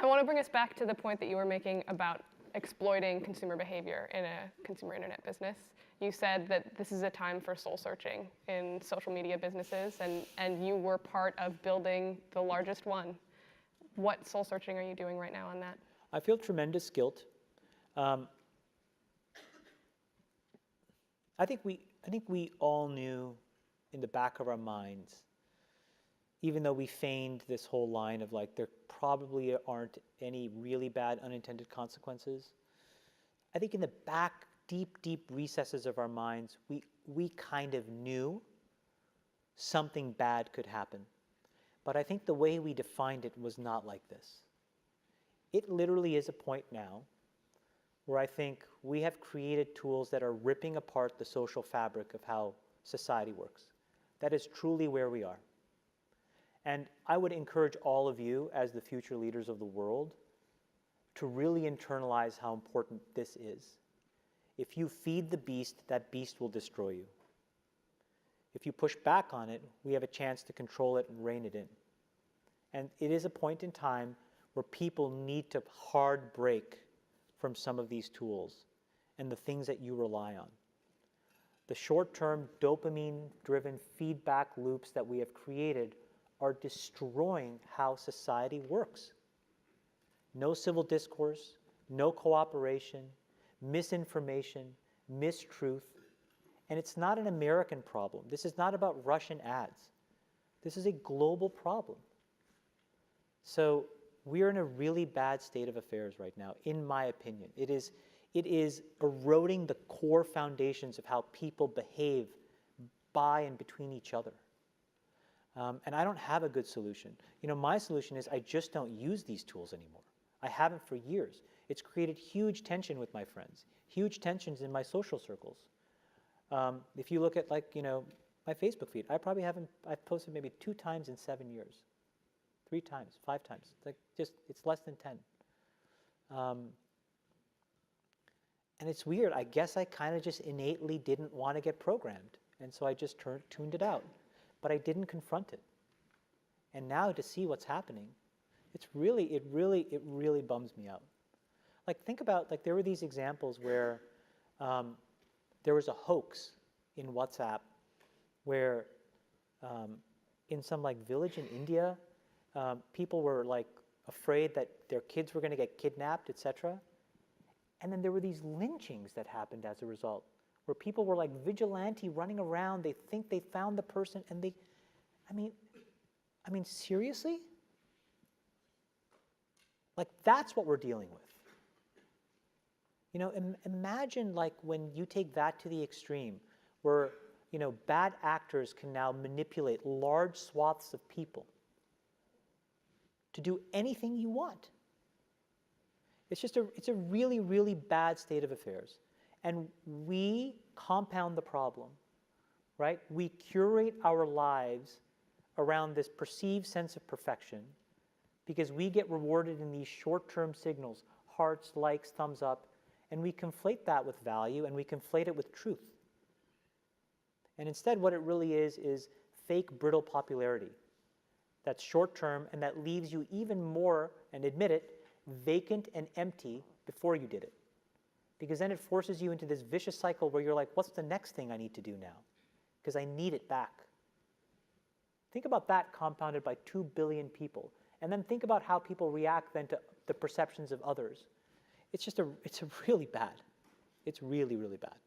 I want to bring us back to the point that you were making about exploiting consumer behavior in a consumer internet business. You said that this is a time for soul searching in social media businesses, and you were part of building the largest one. What soul searching are you doing right now on that? I feel tremendous guilt. I think we all knew in the back of our minds, even though we feigned this whole line of like, there probably aren't any really bad unintended consequences. I think in the back, deep recesses of our minds, we kind of knew something bad could happen. But I think the way we defined it was not like this. It literally is a point now where I think we have created tools that are ripping apart the social fabric of how society works. That is truly where we are. And I would encourage all of you, as the future leaders of the world, to really internalize how important this is. If you feed the beast, that beast will destroy you. If you push back on it, we have a chance to control it and rein it in. And it is a point in time where people need to hard break from some of these tools and the things that you rely on. The short-term dopamine-driven feedback loops that we have created are destroying how society works. No civil discourse, no cooperation, misinformation, mistruth. And it's not an American problem. This is not about Russian ads. This is a global problem. So we're in a really bad state of affairs right now, in my opinion. It is eroding the core foundations of how people behave by and between each other. And I don't have a good solution. You know, my solution is I just don't use these tools anymore. I haven't for years. It's created huge tension with my friends, huge tensions in my social circles. If you look at, like, you know, my Facebook feed, I've posted maybe 2 times in 7 years. 3 times, 5 times. Like, it's less than 10. And it's weird. I guess I kind of just innately didn't want to get programmed. And so I just tuned it out. But I didn't confront it. And now to see what's happening, it really bums me out. Like, think about, like, there were these examples where there was a hoax in WhatsApp where in some, like, village in India, people were, like, afraid that their kids were going to get kidnapped, etc. And then there were these lynchings that happened as a result, where people were like vigilante running around. They think they found the person, and I mean, seriously? Like, that's what we're dealing with. You know, imagine, like, when you take that to the extreme, where, you know, bad actors can now manipulate large swaths of people to do anything you want. It's a really bad state of affairs. And we compound the problem, right? We curate our lives around this perceived sense of perfection because we get rewarded in these short-term signals, hearts, likes, thumbs up, and we conflate that with value and we conflate it with truth. And instead what it really is fake, brittle popularity that's short-term and that leaves you even more, and admit it, vacant and empty before you did it. Because then it forces you into this vicious cycle where you're like, what's the next thing I need to do now? Because I need it back. Think about that compounded by 2 billion people. And then think about how people react then to the perceptions of others. It's really bad. It's really bad.